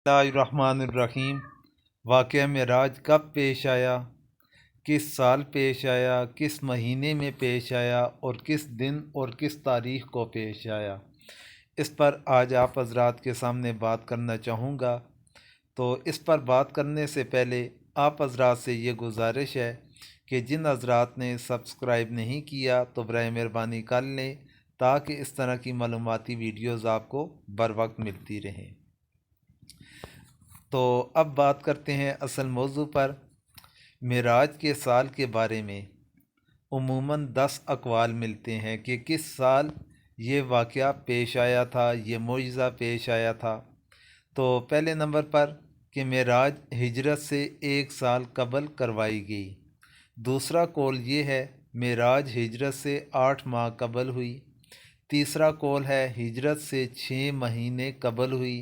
बिस्मिल्लाहिर्रहमानिर्रहीम। वाक़या मेराज कब पेश आया, किस साल पेश आया, किस महीने में पेश आया और किस दिन और किस तारीख़ को पेश आया, इस पर आज आप हज़रात के सामने बात करना चाहूँगा। तो इस पर बात करने से पहले आप हज़रात से ये गुजारिश है कि जिन हज़रात ने सब्सक्राइब नहीं किया तो बराए मेहरबानी कर लें, ताकि इस तरह की मालूमाती वीडियोज़ आपको बर वक्त मिलती रहें। तो अब बात करते हैं असल मौजू पर। मेराज के साल के बारे में उमूमन 10 अक़वाल मिलते हैं कि किस साल ये वाक़या पेश आया था, ये मुइज़ा पेश आया था। तो पहले नंबर पर कि मेराज हिजरत से 1 साल कबल करवाई गई। दूसरा कौल ये है मेराज हिजरत से 8 माह कबल हुई। तीसरा कौल है हिजरत से 6 महीने कबल हुई।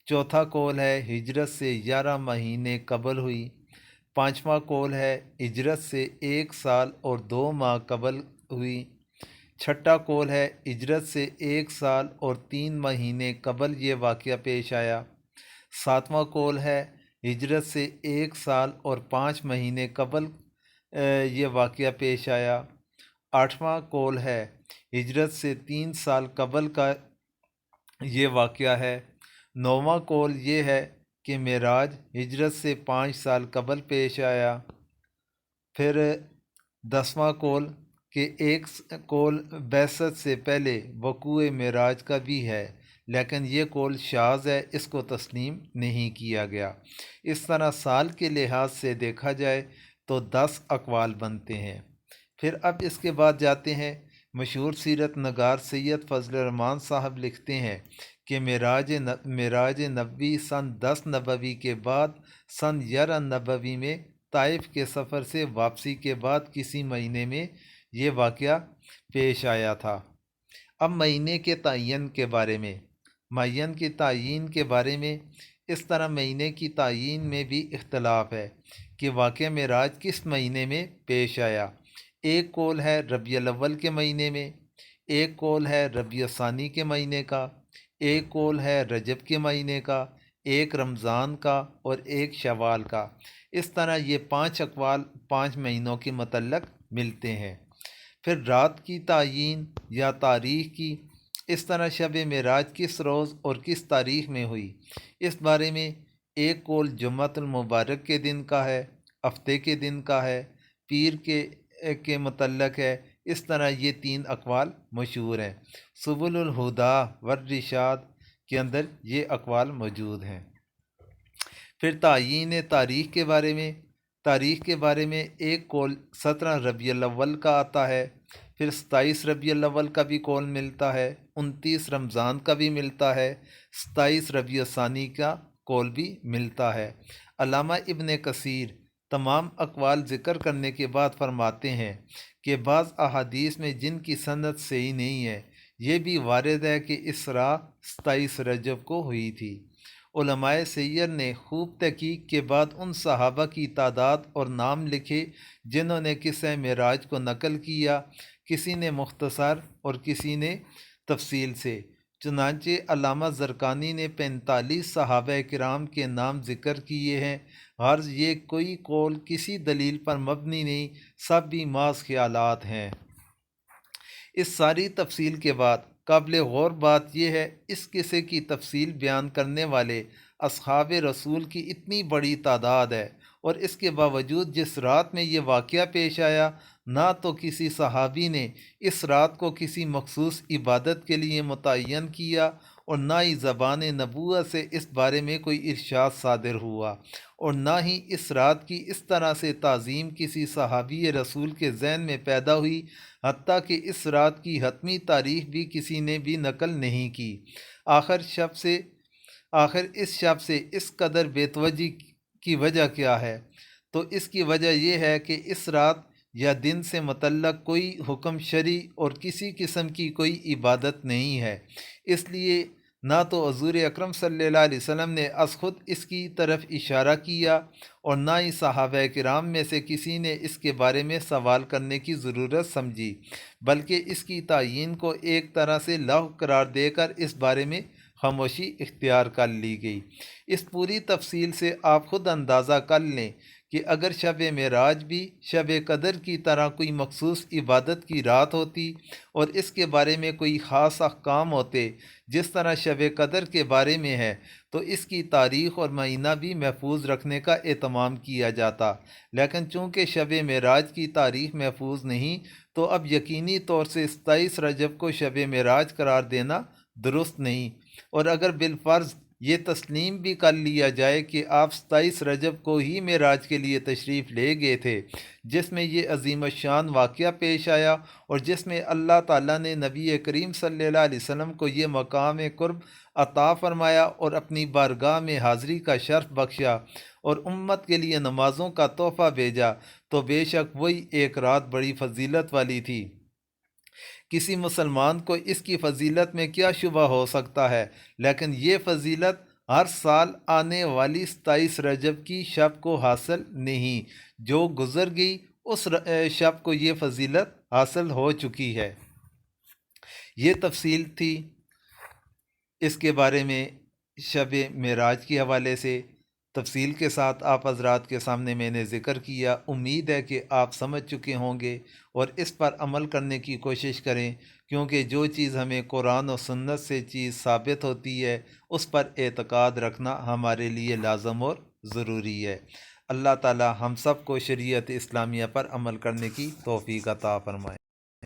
चौथा कौल है हिजरत से 11 महीने कबल हुई। पाँचवा कौल है हिजरत से 1 साल और 2 माह कबल हुई। छठा कौल है हिजरत से 1 साल और 3 महीने कबल ये वाक़या पेश आया। सातवां कौल है हिजरत से 1 साल और 5 महीने कबल ये वाक़या पेश आया। आठवां कौल है हिजरत से 3 साल कबल का ये वाक़या है। नौवां कौल ये है कि मेराज हिजरत से 5 साल कबल पेश आया। फिर 10वां कौल कि एक कौल बैसत से पहले वक़ूए मेराज का भी है, लेकिन ये कौल शाज़ है, इसको तस्लीम नहीं किया गया। इस तरह साल के लिहाज से देखा जाए तो 10 अक़वाल बनते हैं। फिर अब इसके बाद जाते हैं, मशहूर सीरत नगार सैयद फ़ज़ल रहमान साहब लिखते हैं कि मेराज नबवी सन 10 नबवी के बाद सन 11 नबवी में ताइफ के सफ़र से वापसी के बाद किसी महीने में ये वाक़या पेश आया था। अब महीने के तयन के बारे में, मुअय्यन की तयीन के बारे में, इस तरह महीने की तयीन में भी इख्तलाफ है कि वाक़या मेराज किस महीने में पेश आया। एक कौल है रबीउल अव्वल के महीने में, एक कौल है रबीउल सानी के महीने का, एक कौल है रजब के महीने का, एक रमज़ान का और एक शवाल का। इस तरह ये 5 अक़वाल 5 महीनों के मतलब मिलते हैं। फिर रात की तयीन या तारीख़ की, इस तरह शब मेराज किस रोज़ और किस तारीख़ में हुई, इस बारे में एक कौल जुम्मतुल मुबारक के दिन का है, हफ्ते के दिन का है, पीर के मतलब है। इस तरह ये 3 अक़वाल मशहूर हैं। सुबुलुल हुदा वर्रिशाद के अंदर ये अक़वाल मौजूद हैं। फिर तयीन तारीख़ के बारे में एक कौल 17 रबीउल अव्वल का आता है। फिर 27 रबीउल अव्वल का भी कौल मिलता है, 29 रमज़ान का भी मिलता है, 27 रबीउल सानी का कौल भी मिलता है। अल्लामा इब्न कसीर तमाम अक़वाल ज़िक्र करने के बाद फरमाते हैं कि बाज़ अहादीस में जिनकी सनद सही नहीं है, ये भी वारिद है कि इसरा 27 रजब को हुई थी। उलमाए सैय्यद ने खूब तहकीक के बाद उन सहाबा की तादाद और नाम लिखे जिन्होंने किस्सा मेराज को नकल किया, किसी ने मुख्तसर और किसी ने तफसील से। चुनांचे अल्लामा ज़रक़ानी ने 45 सहाबा किराम के नाम ज़िक्र किए हैं। गर्ज़ ये कोई कौल किसी दलील पर मबनी नहीं, सब भी मास ख्यालात हैं। इस सारी तफसील के बाद काबिल गौर बात यह है, इस किस्से की तफसील बयान करने वाले असहाब रसूल की इतनी बड़ी तादाद है, और इसके बावजूद जिस रात में ये वाक़या पेश आया, ना तो किसी सहाबी ने इस रात को किसी मखसूस इबादत के लिए मुतय्यन किया, और ना ही ज़बान नबूवत से इस बारे में कोई इरशाद सादिर हुआ, और ना ही इस रात की इस तरह से ताज़ीम किसी सहाबी रसूल के ज़हन में पैदा हुई। हत्ता कि इस रात की हतमी तारीख़ भी किसी ने भी नकल नहीं की। आखिर इस शब से इस कदर बेतवजी की वजह क्या है? तो इसकी वजह यह है कि इस रात या दिन से मुतल्लक़ कोई हुक्म शरी और किसी किस्म की कोई इबादत नहीं है। इसलिए ना तो हुज़ूर अकरम सल्लल्लाहु अलैहि वसल्लम ने अस खुद इसकी तरफ इशारा किया, और ना ही सहाबा किराम में से किसी ने इसके बारे में सवाल करने की ज़रूरत समझी, बल्कि इसकी तयीन को एक तरह से लग़्व करार देकर इस बारे में خاموشی اختیار کر لی گئی۔ اس پوری تفصیل سے آپ خود اندازہ کر لیں کہ اگر شب معراج بھی شب قدر کی طرح کوئی مخصوص عبادت کی رات ہوتی اور اس کے بارے میں کوئی خاص احکام ہوتے جس طرح شب قدر کے بارے میں ہے، تو اس کی تاریخ اور مہینہ بھی محفوظ رکھنے کا اہتمام کیا جاتا، لیکن چونکہ شب معراج کی تاریخ محفوظ نہیں، تو اب یقینی طور سے 27 رجب کو شب معراج قرار دینا درست نہیں۔ اور اگر بالفرض یہ تسلیم بھی کر لیا جائے کہ آپ 27 رجب کو ہی معراج کے لیے تشریف لے گئے تھے، جس میں یہ عظیم الشان واقعہ پیش آیا اور جس میں اللہ تعالیٰ نے نبی کریم صلی اللہ علیہ وسلم کو یہ مقام قرب عطا فرمایا اور اپنی بارگاہ میں حاضری کا شرف بخشا اور امت کے لیے نمازوں کا تحفہ بھیجا، تو بے شک وہی ایک رات بڑی فضیلت والی تھی۔ کسی مسلمان کو اس کی فضیلت میں کیا شبہ ہو سکتا ہے؟ لیکن یہ فضیلت ہر سال آنے والی 27 رجب کی شب کو حاصل نہیں، جو گزر گئی اس شب کو یہ فضیلت حاصل ہو چکی ہے۔ یہ تفصیل تھی اس کے بارے میں شب معراج کے حوالے سے، تفصیل کے ساتھ آپ حضرات کے سامنے میں نے ذکر کیا۔ امید ہے کہ آپ سمجھ چکے ہوں گے اور اس پر عمل کرنے کی کوشش کریں، کیونکہ جو چیز ہمیں قرآن و سنت سے چیز ثابت ہوتی ہے اس پر اعتقاد رکھنا ہمارے لیے لازم اور ضروری ہے۔ اللہ تعالی ہم سب کو شریعت اسلامیہ پر عمل کرنے کی توفیق عطا فرمائے۔